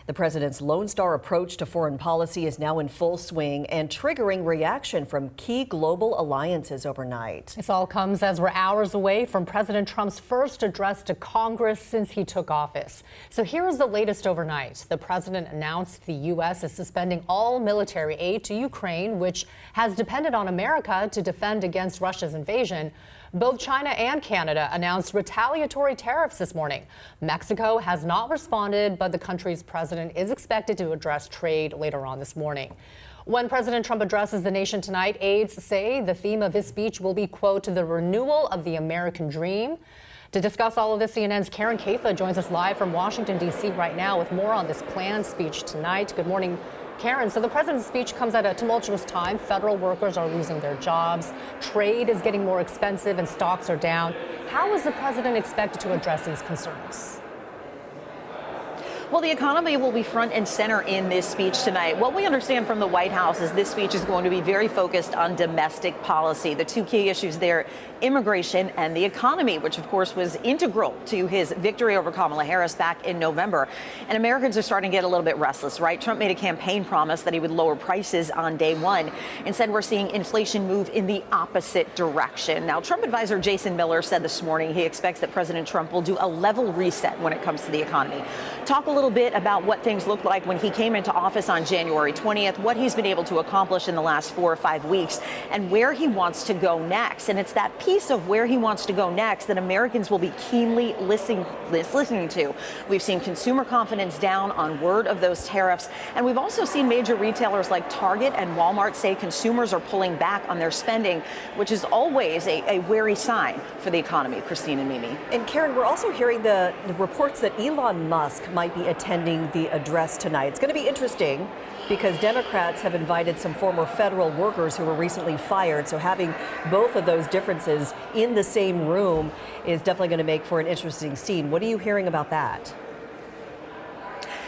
The president's Lone Star approach to foreign policy is now in full swing and triggering reaction from key global alliances overnight. This all comes as we're hours away from President Trump's first address to Congress since he took office. So here is the latest overnight. The president announced the U.S. is suspending all military aid to Ukraine, which has depended on America to defend against Russia's invasion. Both China and Canada announced retaliatory tariffs this morning. Mexico has not responded, but the country's president is expected to address trade later on this morning. When President Trump addresses the nation tonight, aides say the theme of his speech will be, quote, the renewal of the American dream. To discuss all of this, CNN's Karen Kafa joins us live from Washington, D.C. right now with more on this planned speech tonight. Good morning, Karen. So the president's speech comes at a tumultuous time. Federal workers are losing their jobs. Trade is getting more expensive and stocks are down. How is the president expected to address these concerns? Well, the economy will be front and center in this speech tonight. What we understand from the White House is this speech is going to be very focused on domestic policy. The two key issues there, immigration and the economy, which of course was integral to his victory over Kamala Harris back in November. And Americans are starting to get a little bit restless, right? Trump made a campaign promise that he would lower prices on day one. Instead, we're seeing inflation move in the opposite direction. Now, Trump advisor Jason Miller said this morning he expects that President Trump will do a level reset when it comes to the economy. Talk a little bit about what things looked like when he came into office on January 20th, what he's been able to accomplish in the last 4 or 5 weeks, and where he wants to go next. And it's that piece of where he wants to go next that Americans will be keenly listening to. We've seen consumer confidence down on word of those tariffs, and we've also seen major retailers like Target and Walmart say consumers are pulling back on their spending, which is always a wary sign for the economy. Christine and Mimi. And Karen, we're also hearing the reports that Elon Musk might be attending the address tonight. It's going to be interesting because Democrats have invited some former federal workers who were recently fired. So having both of those differences in the same room is definitely going to make for an interesting scene. What are you hearing about that?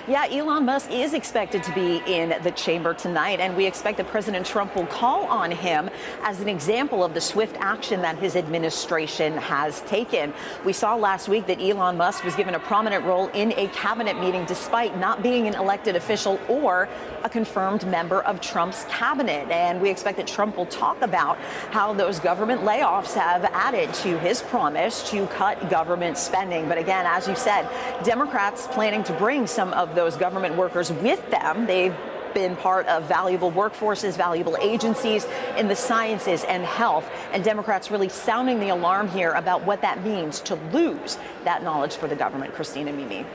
Yeah, Elon Musk is expected to be in the chamber tonight, and we expect that President Trump will call on him as an example of the swift action that his administration has taken. We saw last week that Elon Musk was given a prominent role in a cabinet meeting despite not being an elected official or a confirmed member of Trump's cabinet. And we expect that Trump will talk about how those government layoffs have added to his promise to cut government spending. But again, as you said, Democrats planning to bring some of those government workers with them. They've been part of valuable workforces, valuable agencies in the sciences and health. And Democrats really sounding the alarm here about what that means to lose that knowledge for the government. Christine and Mimi.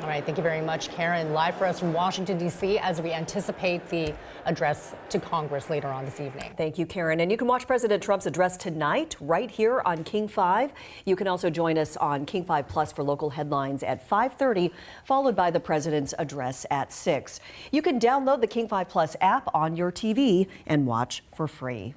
All right, thank you very much, Karen. Live for us from Washington, D.C. as we anticipate the address to Congress later on this evening. Thank you, Karen. And you can watch President Trump's address tonight right here on King 5. You can also join us on King 5 Plus for local headlines at 5:30, followed by the president's address at 6. You can download the King 5 Plus app on your TV and watch for free.